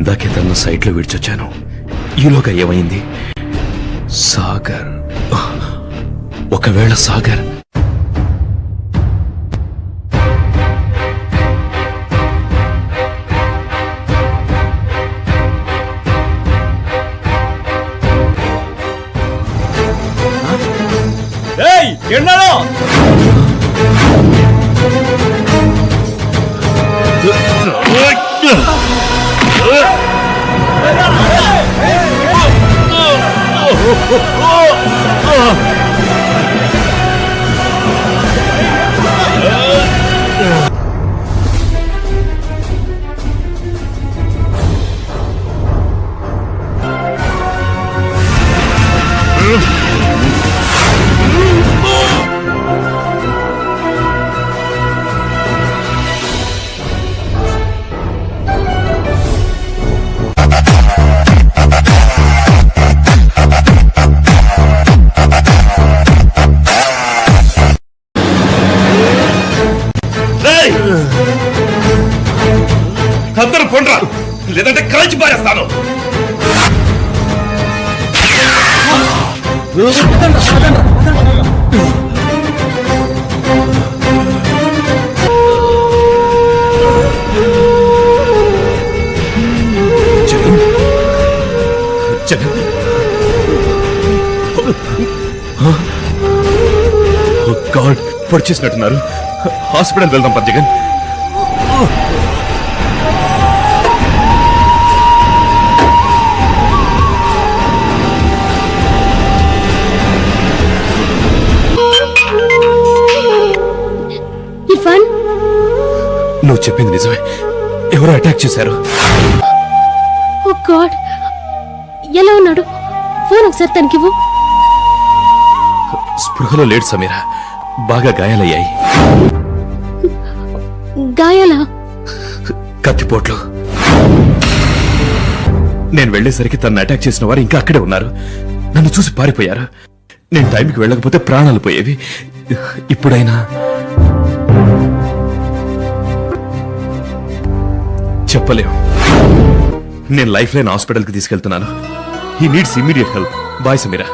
ఇందాకే తన సైట్లో విడిచొచ్చాను. ఈలోగా ఏమైంది? సాగర్, ఒకవేళ సాగర్ ఎన్నాడో అందరూ పొండ్రా, లేదంటే కాల్చి పారేస్తాను. జగన్, గాడ్, పొడిచేసినట్టున్నారు. హాస్పిటల్ వెళ్దాం పద జగన్. నువ్వు చెప్పింది నిజమే, ఎవరో అటాక్ చేశారు. ఓ గాడ్, ఎలా ఉన్నాడు? ఫోన్ ఒకసారి తనకివ్వు. స్పృహలో లేడు సమీరా, బాగా గాయాలయ్యాయి. గాయాలా? కత్తిపోట్లు. నేను వెళ్లేసరికి తనను అటాక్ చేసిన వారు ఇంకా అక్కడే ఉన్నారు. నన్ను చూసి పారిపోయారు. నేను టైంకి వెళ్ళకపోతే ప్రాణాలు పోయేవి. ఇప్పుడైనా చెప్పలేం. నేను లైఫ్ లైన్ హాస్పిటల్కి తీసుకెళ్తున్నాను. He needs immediate help. Bye Sameera.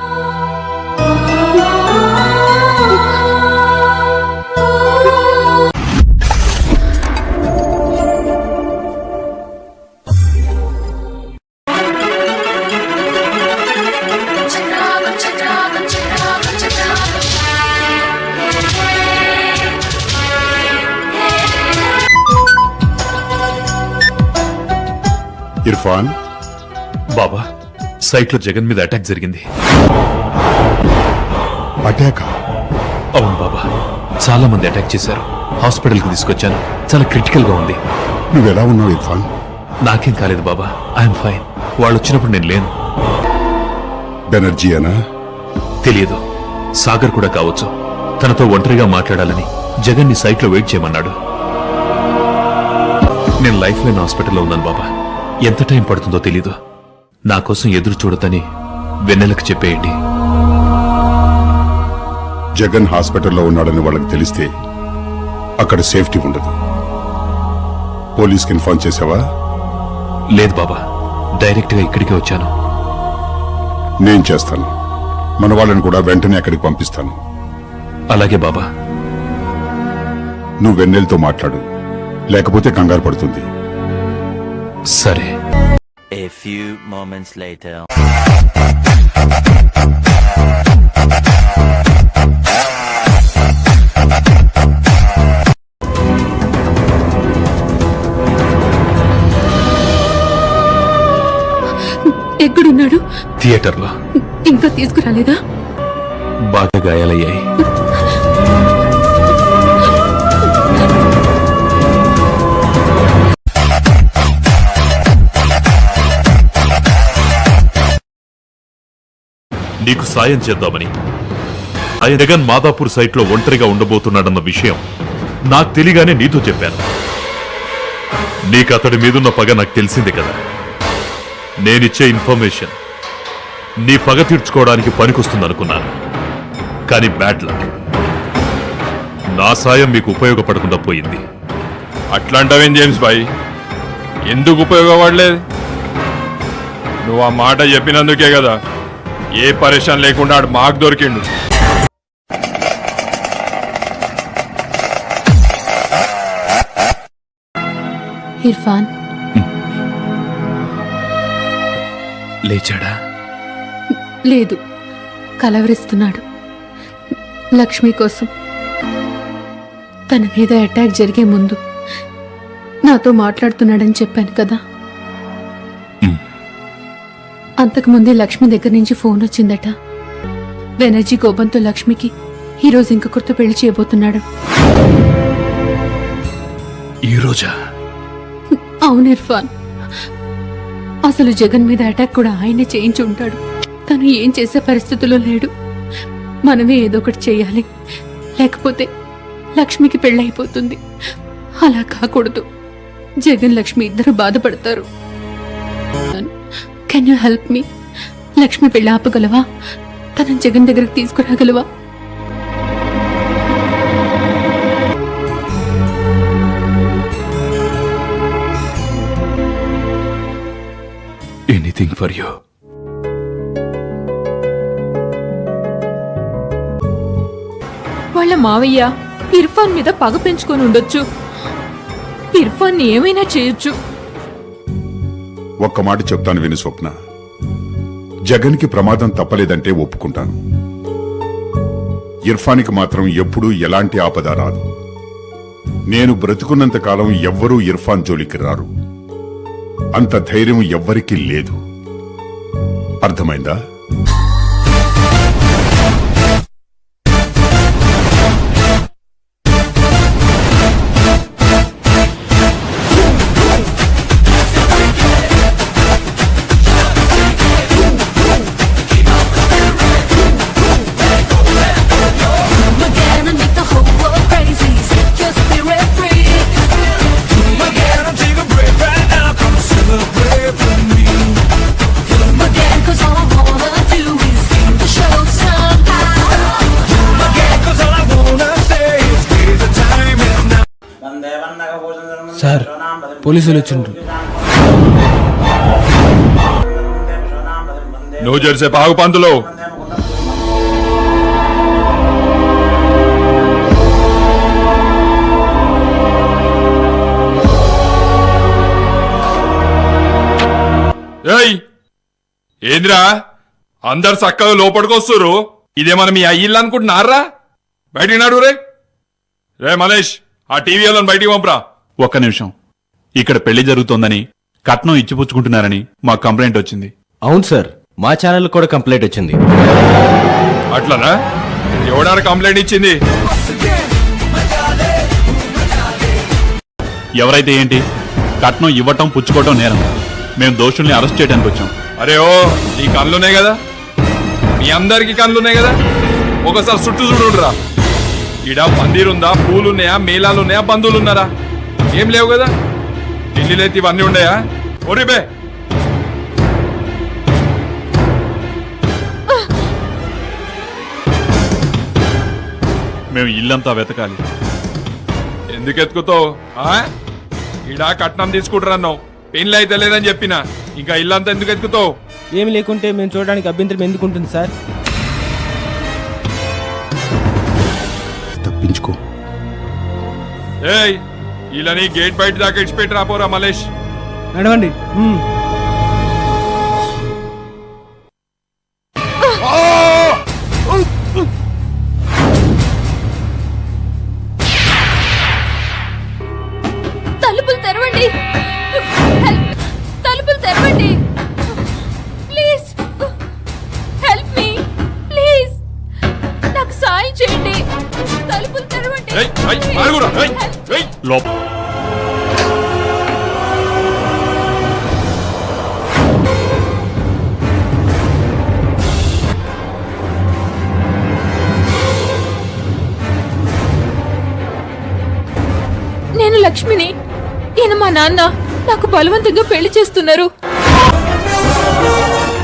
Irfan, Baba, సైట్లో జగన్ మీద అటాక్ జరిగింది. అటాకా? అవును బాబా, చాలా మంది అటాక్ చేశారు. హాస్పిటల్కి తీసుకొచ్చాను. చాలా క్రిటికల్ గా ఉంది. నువ్వెలా ఉన్నావు ఇర్ఫాన్? నాకేం కాలేదు బాబా, ఐఎమ్ ఫైన్. వాళ్ళు వచ్చినప్పుడు నేను లేను. బెనర్జీ అనా? తెలియదు. సాగర్ కూడా కావచ్చు. తనతో ఒంటరిగా మాట్లాడాలని జగన్ ని సైట్లో వెయిట్ చేయమన్నాడు. నేను లైఫ్ లైన్ హాస్పిటల్లో ఉన్నాను బాబా. ఎంత టైం పడుతుందో తెలీదు. నా కోసం ఎదురు చూడతని వెన్నెలకు చెప్పేయండి. జగన్ హాస్పిటల్లో ఉన్నాడని వాళ్ళకి తెలిస్తే అక్కడ సేఫ్టీ ఉండదు. పోలీస్కి ఇన్ఫార్మ్ చేసావా? లేదు బాబా, డైరెక్ట్ గా ఇక్కడికే వచ్చాను. నేను చేస్తాను. మన వాళ్ళని కూడా వెంటనే అక్కడికి పంపిస్తాను. అలాగే బాబా. నువ్వు వెన్నెలతో మాట్లాడు, లేకపోతే కంగారు పడుతుంది. సరే. A few moments later. ఎక్కడున్నాడు? థియేటర్లో. ఇంకా తీసుకురాలేదా? బాగా గాయాలయ్యాయి. నీకు సాయం చేద్దామని ఆయన జగన్ మాదాపూర్ సైట్లో ఒంటరిగా ఉండబోతున్నాడన్న విషయం నాకు తెలియగానే నీతో చెప్పాను. నీకు అతడి మీదున్న పగ నాకు తెలిసింది కదా. నేనిచ్చే ఇన్ఫర్మేషన్ నీ పగ తీర్చుకోవడానికి పనికొస్తుందనుకున్నాను. కానీ బ్యాడ్ లక్. నా సాయం మీకు ఉపయోగపడకుండా పోయింది. అట్లాంటివేం జేమ్స్ బాయ్, ఎందుకు ఉపయోగపడలేదు? నువ్వు ఆ మాట చెప్పినందుకే కదా ఏ పరేషాన్ లేకుండా ఆడు మాకు దొరికిండు. ఇర్ఫాన్ లేచాడా? లేదు, కలవరిస్తున్నాడు. లక్ష్మి కోసం. తన మీద అటాక్ జరిగే ముందు నాతో మాట్లాడుతున్నాడని చెప్పాను కదా. అంతకుముందే లక్ష్మి దగ్గర నుంచి ఫోన్ వచ్చిందట. బెనర్జీ కోపంతో లక్ష్మికి ఈరోజు ఇంకొకరితో పెళ్లి చేయబోతున్నాడు. ఈ రోజా? అవును ఇర్ఫాన్, అసలు జగన్ మీద అటాక్ కూడా ఆయనే చేయించి ఉంటాడు. తను ఏం చేసే పరిస్థితిలో లేడు. మనమే ఏదో ఒకటి చేయాలి, లేకపోతే లక్ష్మికి పెళ్ళైపోతుంది. అలా కాకూడదు. జగన్ లక్ష్మి ఇద్దరు బాధపడతారు. Can you help me? Lakshmi పెళ్ళి ఆపగలవా? తనని జగన్ దగ్గరికి తీసుకురాగలవా? Anything for you. వాళ్ళ మావయ్య ఇర్ఫాన్ మీద పగ పెంచుకొని ఉండొచ్చు. ఇర్ఫాన్ ఏమైనా చేయొచ్చు. ఒక్క మాట చెప్తాను విను స్వప్న. జగన్కి ప్రమాదం తప్పలేదంటే ఒప్పుకుంటాను. ఇర్ఫాన్కి మాత్రం ఎప్పుడూ ఎలాంటి ఆపద రాదు. నేను బ్రతుకున్నంత కాలం ఎవ్వరూ ఇర్ఫాన్ జోలికి రారు. అంత ధైర్యం ఎవ్వరికీ లేదు. అర్థమైందా? సార్, పోలీసులు వచ్చిండ్రు. నువ్వు జరిసే పాగు పంతులు. ఏయ్ ఏంద్రా అందరు చక్కగా లోపలికొస్తురు. ఇదేమన్నా మీ అయ్యిల్లు అనుకుంటున్నారా? బయటికి నాడు రే. రే మలేష్, ఆ టీవీ వాళ్ళని బయటికి పంపరా. ఒక్క నిమిషం. ఇక్కడ పెళ్లి జరుగుతోందని, కట్నం ఇచ్చిపుచ్చుకుంటున్నారని మా కంప్లైంట్ వచ్చింది. అవును సార్, మా ఛానల్ కూడా కంప్లైంట్ వచ్చింది. అట్లనా? ఎవడారు కంప్లైంట్ ఇచ్చింది? ఎవరైతే ఏంటి, కట్నం ఇవ్వటం పుచ్చుకోవటం నేరం. మేము దోషుల్ని అరెస్ట్ చేయడానికి వచ్చాం. అరే ఓ, నీ కళ్ళున్నాయి కదా, మీ అందరికి కళ్ళున్నాయి కదా, ఒకసారి చుట్టూ చూడురా. ఈడ పందిరుందా, పూలున్నాయా, మేళాలున్నాయా, బంధువులున్నారా? ఏం లేవు కదా. ఢిల్లీలో ఇవన్నీ ఉన్నాయా? ఓరిబే మేము ఇల్లంతా వెతకాలి. ఎందుకు ఎత్తుకుతావు? ఈడ కట్నం తీసుకుంటారన్నావు, పెళ్ళి అయితే లేదని చెప్పినా, ఇంకా ఇల్లంతా ఎందుకు ఎత్తుకుతావు? ఏమి లేకుంటే మేము చూడడానికి అభ్యంతరం ఎందుకుంటుంది సార్? తప్పించుకో. ఏయ్ ఇలాని గేట్ బయట దాకా ఇచ్చిపెట్టి రాపోరా మలేష్. నడవండి. తలుపులు తెరవండి, తలుపులు తెరవండి, ప్లీజ్ హెల్ప్ మీ, ప్లీజ్ నాకు సాయం చేయండి. తలుపులు తెరవండి. ఏయ్ ఏయ్ ఆగురా. ఏయ్ ఏయ్ లోప నేను లక్ష్మిని. ఈయన మా నాన్న. నాకు బలవంతంగా పెళ్లి చేస్తున్నారు.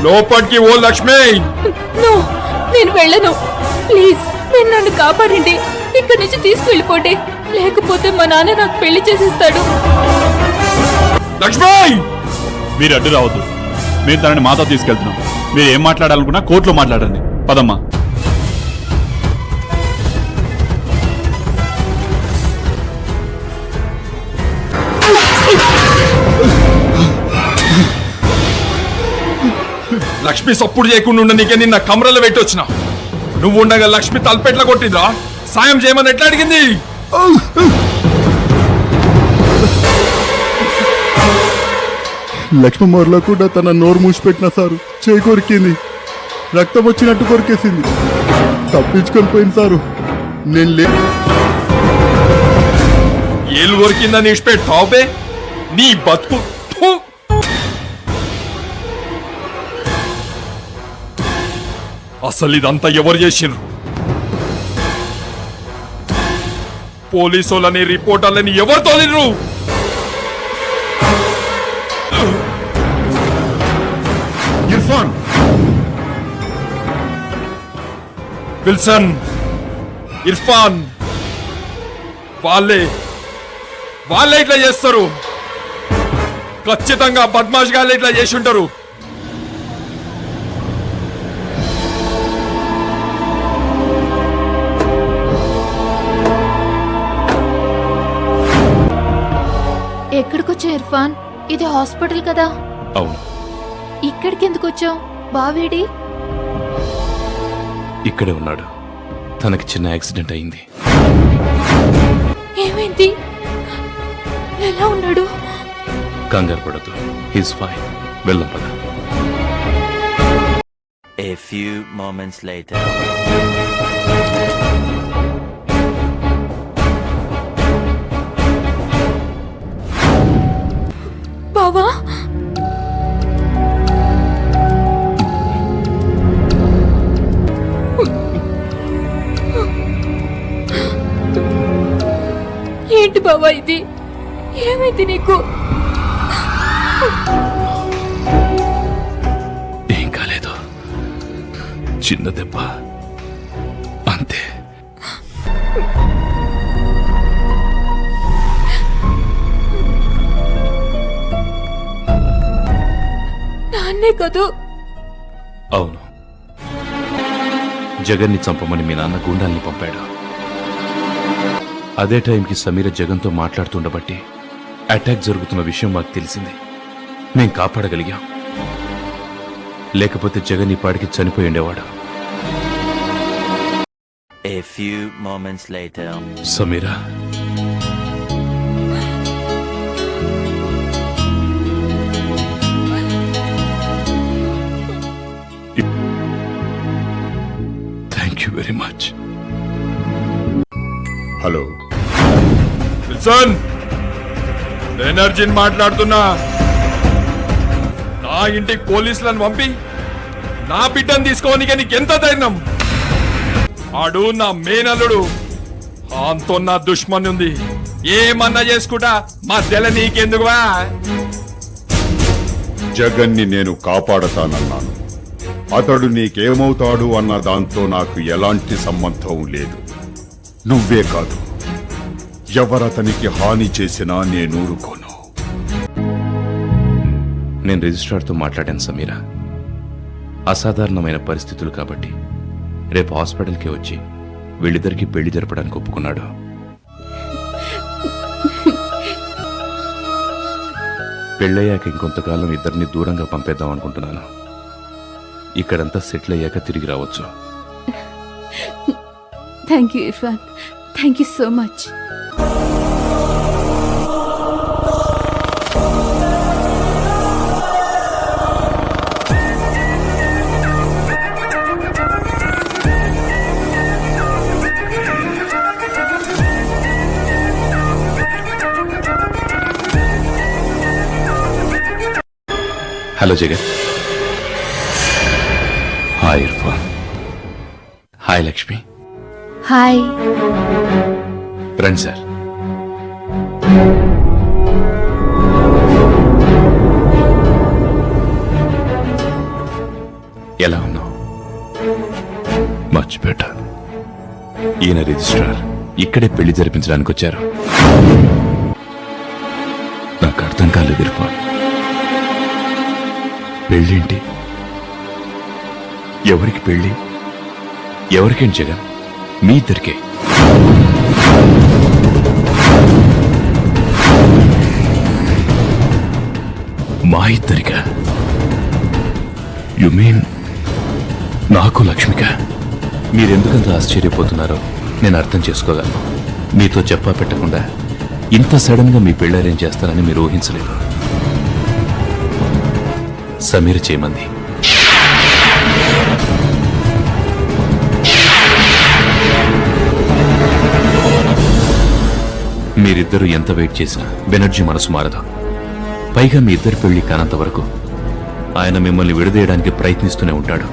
లోపలికి ఓ లక్ష్మి. నో, నేను వెళ్ళను. ప్లీజ్ మీరు నన్ను కాపాడండి. ఇక్కడి నుంచి తీసుకెళ్ళిపోండి, లేకపోతే మా నాన్న నాకు పెళ్లి చేసేస్తాడు. లక్ష్మి మీరు అడ్డు రావద్దు. మేము తనని మాతో తీసుకెళ్తున్నాం. మీరు ఏం మాట్లాడాలనుకున్నా కోర్టులో మాట్లాడండి. పదమ్మా. లక్ష్మి సప్పుడు చేయకుండా ఉండ నీకే నిన్న కమరలో పెట్టి వచ్చిన. నువ్వు ఉండగా లక్ష్మి తలపెట్ల కొట్టిందా? సాయం చేయమని ఎట్లా అడిగింది? లక్ష్మమ్మలో కూడా తన నోరు మూసిపెట్టిన సారు చేయి కొరికింది, రక్తం వచ్చినట్టు కొరికేసింది, తప్పించుకొని పోయింది సారు. నేను ఏలు కొరికిందని ఇష్టపెట్టావు బే నీ బతుకు. థు. అసలు ఇదంతా ఎవరు చేసిండ్రు? పోలీసులని రిపోర్టర్లని ఎవరు తోలిండ్రు? ఇర్ఫాన్, విల్సన్, ఇర్ఫాన్ వాళ్ళే ఇట్లా చేస్తారు. ఖచ్చితంగా బద్మాష్ గాళ్ళే ఇట్లా చేసి ఉంటారు. ఎక్కడికొచ్చావు ఇర్ఫాన్? ఇది హాస్పిటల్ కదా. అవును, ఇక్కడికి ఎందుకు వచ్చావు? బావేడి? ఇక్కడే ఉన్నాడు. తనకి చిన్న యాక్సిడెంట్ అయింది. ఏమైంది? ఎలా ఉన్నాడు? కంగారు పడదు, హీస్ ఫైన్. వెళ్దాం పద. A few moments later. బావా, ఏంటి బావా ఇది? ఏమైంది నీకు? ఏం కాలేదు, చిన్న దెబ్బ అంతే. నాన్నే కదూ? అవును, జగన్ని చంపమని మీ నాన్న గూండాల్ని పంపాడు. అదే టైంకి సమీర జగన్తో మాట్లాడుతుండబట్టి అటాక్ జరుగుతున్న విషయం మాకు తెలిసింది. మేం కాపాడగలిగాం. లేకపోతే జగన్ ఈ పాడికి చనిపోయి ఉండేవాడు. A few moments later. Sameera, thank you very much. Hello Wilson, ఎనర్జీని మాట్లాడుతున్నా. నా ఇంటికి పోలీసులను పంపి నా బిడ్డను తీసుకోనికి నీకెంత ధైర్యం? ఆడు నా మేనల్లుడు. అంతో నా దుష్మన్ ఉంది. ఏమన్నా చేసుకుంటా మధ్యలో నీకెందుకువా? జగన్ని నేను కాపాడతానన్నాను. అతడు నీకేమవుతాడు అన్న దాంతో నాకు ఎలాంటి సంబంధం లేదు. నువ్వే కాదు, ఎవరతనికి హాని చేసినా నేను ఊరుకోను. నేను రిజిస్ట్రార్తో మాట్లాడాను సమీరా. అసాధారణమైన పరిస్థితులు కాబట్టి రేపు హాస్పిటల్కి వచ్చి వీళ్ళిద్దరికీ పెళ్లి జరపడానికి ఒప్పుకున్నాడు. పెళ్ళయ్యాక ఇంకొంతకాలం ఇద్దరిని దూరంగా పంపేద్దాం అనుకుంటున్నాను. ఇక్కడంతా సెటిల్ అయ్యాక తిరిగి రావచ్చు. Thank you Irfan, thank you so much. Hello Jagan. Hi Irfan. Hi Lakshmi. Hi. రండి సార్. ఎలా ఉన్నావు? Much better. ఈయన రిజిస్ట్రార్. ఇక్కడే పెళ్లి జరిపించడానికి వచ్చారు. నాకు అర్థం కాలేదు ఇర్ఫాన్. పెళ్ళేంటి? ఎవరికి పెళ్ళి? ఎవరికేంటి జగన్? మీ ఇద్దరికే. మా ఇద్దరికా? యు మీన్ నాకు లక్ష్మిక? మీరెందుకంత ఆశ్చర్యపోతున్నారో నేను అర్థం చేసుకోగలను. మీతో చెప్పా పెట్టకుండా ఇంత సడన్ గా మీ పెళ్లి అరేంజ్ చేస్తానని మీరు ఊహించలేదు. సమీర చేయమంది. మీరిద్దరూ ఎంత వెయిట్ చేసినా బెనర్జీ మనసు మారదు. పైగా మీ ఇద్దరి పెళ్లి కానంత వరకు ఆయన మిమ్మల్ని విడదీయడానికి ప్రయత్నిస్తూనే ఉంటాడు.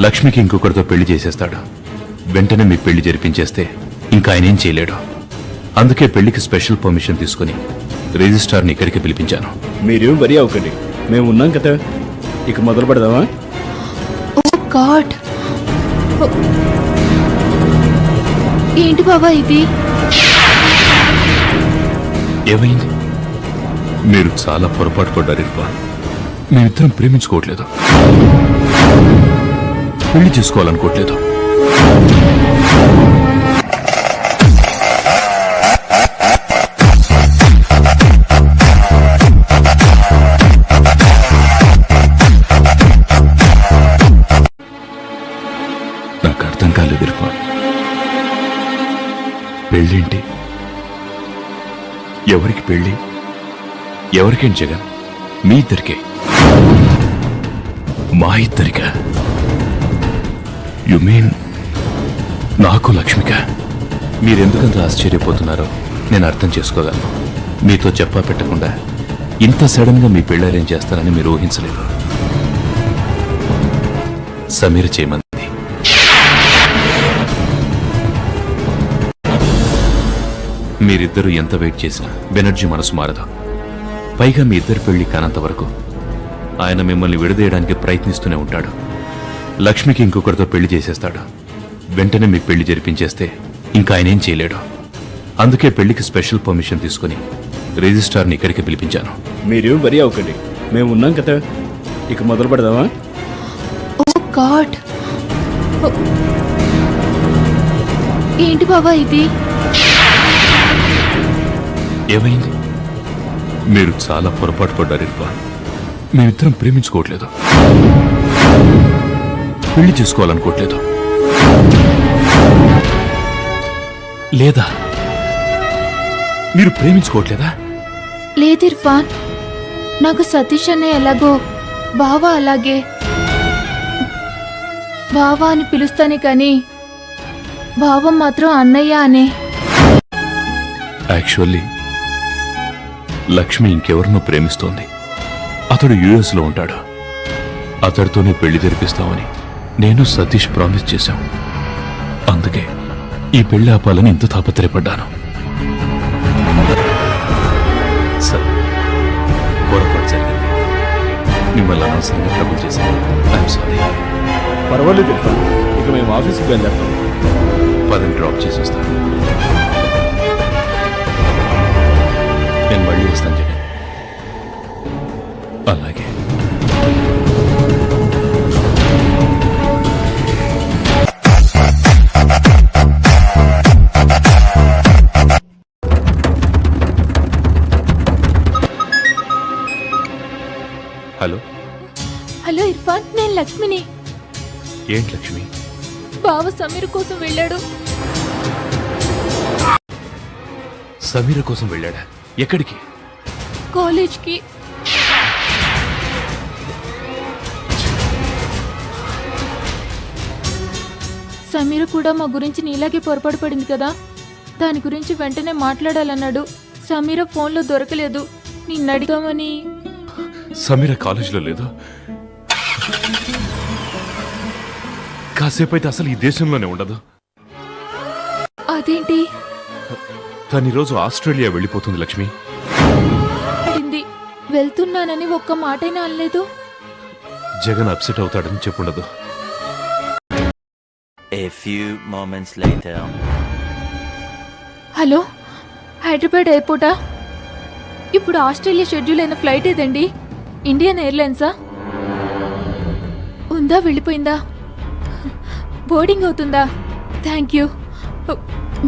లక్ష్మికి ఇంకొకరితో పెళ్లి చేసేస్తాడు. వెంటనే మీ పెళ్లి జరిపించేస్తే ఇంకా ఆయనేం చేయలేడు. అందుకే పెళ్లికి స్పెషల్ పర్మిషన్ తీసుకుని రిజిస్ట్రార్ని ఇక్కడికి పిలిపించాను. మీరేం వరి అవ్వకండి, మేము ఉన్నాం కదా. ఇక మొదలు పెడదామా? ఓ గాడ్, ఏంటి బాబా ఇది? ఏమైంది? మీరు చాలా పొరపాటు పడ్డారు ఇర్ఫాన్. మేమిద్దరం ప్రేమించుకోవట్లేదు, పెళ్లి చేసుకోవాలనుకోవట్లేదు. నాకు అర్థం కాలేదు ఇర్ఫాన్. పెళ్ళేంటి? ఎవరికి పెళ్ళి? ఎవరికేంటి జగన్? మీ ఇద్దరికే. మా ఇద్దరికా? యు మీన్ నాకు లక్ష్మిక? మీరెందుకంత ఆశ్చర్యపోతున్నారో నేను అర్థం చేసుకోగలను. మీతో చెప్పా పెట్టకుండా ఇంత సడన్ గా మీ పెళ్లి అరేంజ్ చేస్తానని మీరు ఊహించలేదు. సమీర చేయమంది. మీరిద్దరూ ఎంత వెయిట్ చేసినా బెనర్జీ మనసు మారదు. పైగా మీ ఇద్దరి పెళ్లి కానంత వరకు ఆయన మిమ్మల్ని విడదీయడానికి ప్రయత్నిస్తూనే ఉంటాడు. లక్ష్మికి ఇంకొకరితో పెళ్లి చేసేస్తాడు. వెంటనే మీ పెళ్లి జరిపించేస్తే ఇంకా ఆయనేం చేయలేడు. అందుకే పెళ్లికి స్పెషల్ పర్మిషన్ తీసుకుని రిజిస్ట్రార్ని ఇక్కడికి పిలిపించాను. మీరేం వరి అవ్వకండి, మేము ఉన్నాం కదా. ఇక మొదలు పెడదామా? ఓ గాడ్, ఏంటి బాబా ఇది? ఏమైంది? మీరు చాలా పొరపాటు పడ్డారు ఇర్ఫాన్. మేమిద్దరం ప్రేమించుకోవట్లేదు, పెళ్లి చేసుకోవాలనుకోవట్లేదు. లేదా మీరు ప్రేమించుకోవట్లేదా? లేదు ఇర్ఫాన్, నాకు సతీష్ అనే ఎలాగో బావా అలాగే. బావా అని పిలుస్తానే కానీ బావ మాత్రం అన్నయ్య అనే. యాక్చువల్లీ లక్ష్మి ఇంకెవరినో ప్రేమిస్తోంది. అతడు యుఎస్ లో ఉంటాడు. అతడితోనే పెళ్లి జరిపిస్తామని నేను సతీష్ ప్రామిస్ చేశాం. అందుకే ఈ పెళ్లి ఆపాలని ఇంత తాపత్రయపడ్డాను. సార్, పొరపాటు జరిగింది. మిమ్మల్ని అనవసరంగా ట్రబుల్ చేశాను. I'm sorry. పర్వాలేదు ఇర్ఫాన్, ఇక మేము ఆఫీస్కి వెళ్ళాం. పదని డ్రాప్ చేసి వస్తాను. నేను మళ్ళీ వస్తాను జగన్. అలాగే. హలో. హలో ఇర్ఫాన్, నేను లక్ష్మిని. ఏంటి లక్ష్మి? బావ సమీర్ కోసం వెళ్ళాడు. సమీర కోసం వెళ్ళాడా? ఎక్కడికి? కాలేజ్కి. సమీర కూడా మా గురించి నీలాగే పొరపాటు పడింది కదా, దాని గురించి వెంటనే మాట్లాడాలన్నాడు. సమీర ఫోన్లో దొరకలేదు, నిన్ను అడిగామని. సమీర కాలేజీలో లేదు. కాసేపు అయితే అసలు ఈ దేశంలోనే ఉండదు. అదేంటి? తను ఈరోజు ఆస్ట్రేలియా వెళ్ళిపోతుంది లక్ష్మి. పడింది. వెళ్తున్నానని ఒక్క మాటైనా అనలేదు. జగన్ అప్సెట్ అవుతాడని చెప్పుండదు. A few moments later. Hello, Hyderabad ఎయిర్పోర్టా? ఇప్పుడు ఆస్ట్రేలియా షెడ్యూల్ అయిన ఫ్లైట్ ఏదండి? ఇండియన్ ఎయిర్లైన్సా? ఉందా వెళ్ళిపోయిందా? బోర్డింగ్ అవుతుందా? Thank you.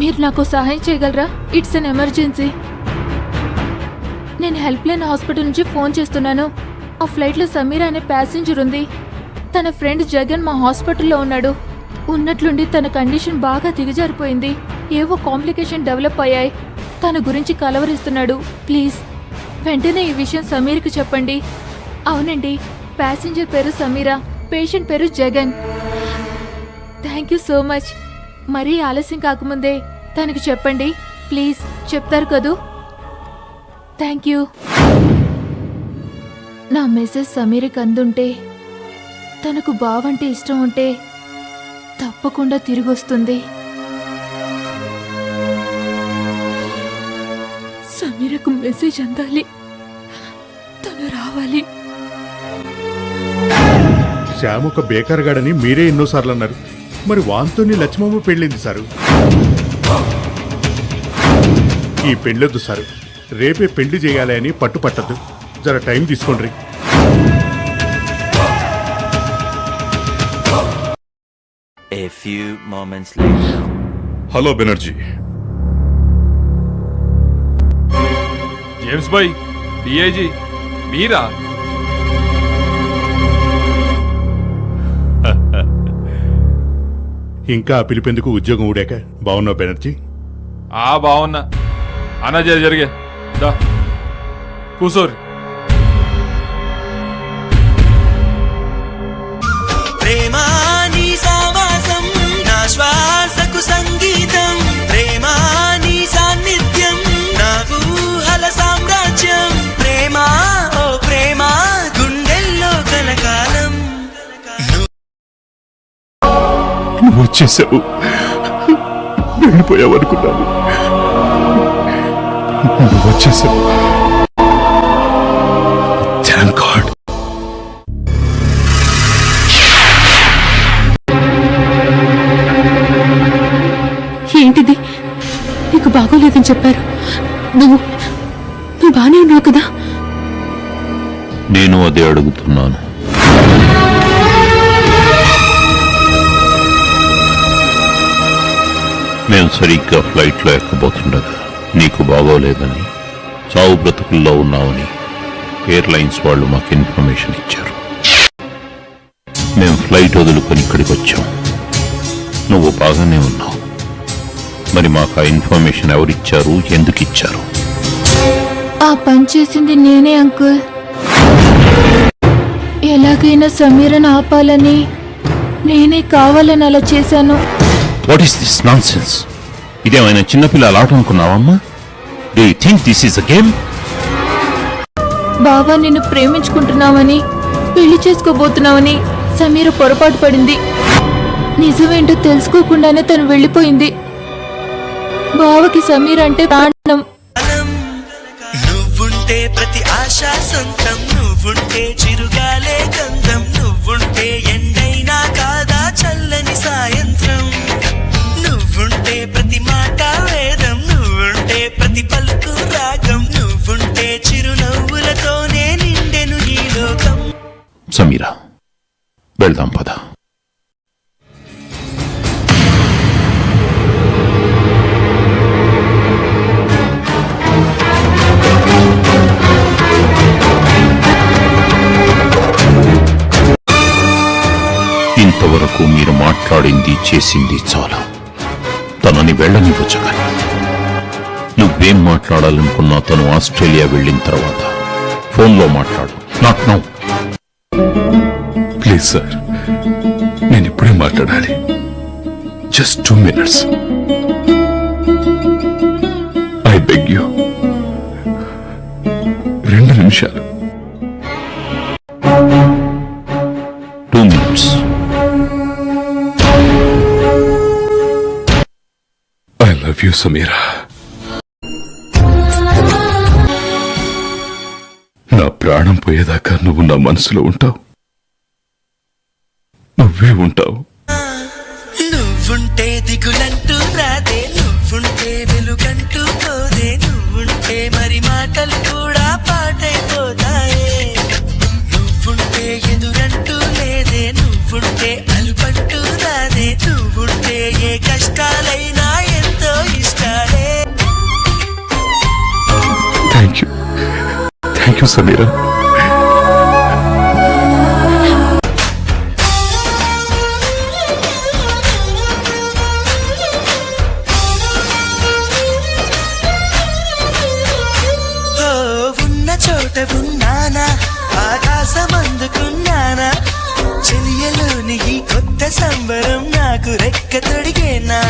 మీరు నాకు సహాయం చేయగలరా? It's an emergency. నేను హెల్ప్ లైన్ హాస్పిటల్ నుంచి ఫోన్ చేస్తున్నాను. ఆ ఫ్లైట్లో సమీరా అనే ప్యాసింజర్ ఉంది. తన ఫ్రెండ్ జగన్ మా హాస్పిటల్లో ఉన్నాడు. ఉన్నట్లుండి తన కండిషన్ బాగా దిగజారిపోయింది. ఏవో కాంప్లికేషన్ డెవలప్ అయ్యాయి. తన గురించి కలవరిస్తున్నాడు. ప్లీజ్ వెంటనే ఈ విషయం సమీర్కి చెప్పండి. అవునండి, ప్యాసింజర్ పేరు సమీరా, పేషెంట్ పేరు Jagan. Thank you so much. మరీ ఆలస్యం కాకముందే తనకి చెప్పండి ప్లీజ్. చెప్తారు కదూ? Thank you. నా మెసేజ్ సమీర్కి అందుంటే, తనకు బావంటే ఇష్టం ఉంటే తప్పకుండా తిరిగి వస్తుంది. సమీరకు మెసేజ్ అందాలి, తను రావాలి. శ్యామ్ ఒక బేకర్ గాడని మీరే ఎన్నోసార్లు అన్నారు. మరి వాంతోని లక్ష్మమ్మ పెళ్ళింది సారు. ఈ పెళ్ళొద్దు సారు. రేపే పెళ్లి చేయాలి అని పట్టుపట్టద్దు. జర టైం తీసుకోండి. A few moments later. Hello Banerjee. James భాయ్, డిఐజీ మీరా? ఇంకా ఆ పిలిపేందుకు ఉద్యోగం ఊడాక బాగున్నావు బెనర్జీ? బాగున్నా అన్నా. జరిగే దా కూసోరి. ప్రేమాని సావాసం నా శ్వాసకు సంగీతం, ప్రేమాని సాన్నిధ్యం నా ఊహల సామ్రాజ్యం, ప్రేమ ఓ ప్రేమ గుండెల్లో కలకాలం. నువ్వు వచ్చేసావు, వెళ్ళిపోయావు అనుకున్నాను. నువ్వు వచ్చేసావు. Thank God. ఏంటిది? నీకు బాగోలేదని చెప్పారు. నువ్వు బానే ఉన్నావు కదా? నేను అదే అడుగుతున్నాను. మేము సరిగ్గా ఫ్లైట్లో ఎక్కబోతుండగా నీకు బాగోలేదని, చావు బ్రతుకుల్లో ఉన్నావని ఎయిర్లైన్స్ వాళ్ళు మాకు ఇన్ఫర్మేషన్ ఇచ్చారు. మేము ఫ్లైట్ వదులుకొని ఇక్కడికి వచ్చాం. నువ్వు బాగానే ఉన్నావు. మరి మాకు ఆ ఇన్ఫర్మేషన్ ఎవరిచ్చారు, ఎందుకు ఇచ్చారు? ఆ పని చేసింది నేనే అంకుల్. ఎలాగైనా సమీరను ఆపాలని నేనే కావాలని అలా చేశాను. What is this nonsense? ఇదేమైనా చిన్నపిల్లల ఆట అనుకున్నావమ్మా? Do you think this is a game? బావా నిన్ను ప్రేమించుకుంటున్నావని, పెళ్లి చేసుకోబోతున్నావని సమీర పొరపాటు పడింది. నిజమేంటో తెలుసుకోకుండానే తను వెళ్ళిపోయింది. బావకి సమీర అంటే ప్రాణం. నువ్వుంటే ప్రతి ఆశ సొంతం, నువ్వుంటే చిరుగాలే గంధం, నువ్వుంటే ఎండైనా కాదా చల్లని సాయంత్రం, నువ్వుంటే ప్రతి మాట వేదం, నువ్వుంటే ప్రతి పలుకు రాగం, నువ్వుంటే చిరునవ్వులతోనే నిండెను ఈ లోకం. సమీరా, వెళ్దాం పద. ఇంతవరకు మీరు మాట్లాడింది చేసింది చాలా. తనని వెళ్ళనివ్వు జగన్. నువ్వేం మాట్లాడాలనుకున్నా తను ఆస్ట్రేలియా వెళ్ళిన తర్వాత ఫోన్లో మాట్లాడు. Not now. ప్లీజ్ సార్, నేను ఇప్పుడే మాట్లాడాలి. Just 2 minutes. I beg you. 2 నిమిషాలు. 2 minutes. I love you Sameera. నా ప్రాణం పోయేదాకా నువ్వు నా మనసులో ఉంటావు. నువ్వే ఉంటావు. నువ్వుంటే దిగులంటూ రాదే, నువ్వుంటే వెలుగంటూ పోదే, నువ్వుంటే మరి మాటలు కూడా పాటైపోతాయే, నువ్వుంటే ఎదురంటూ లేదే, నువ్వుంటే యూ సమీరా. ఓ ఉన్న చోట ఉన్నానా, ఆకాశం అందుకున్నానా, చెలియలోని ఈ కొత్త సంబరం నాకు రెక్క తొడిగేనా.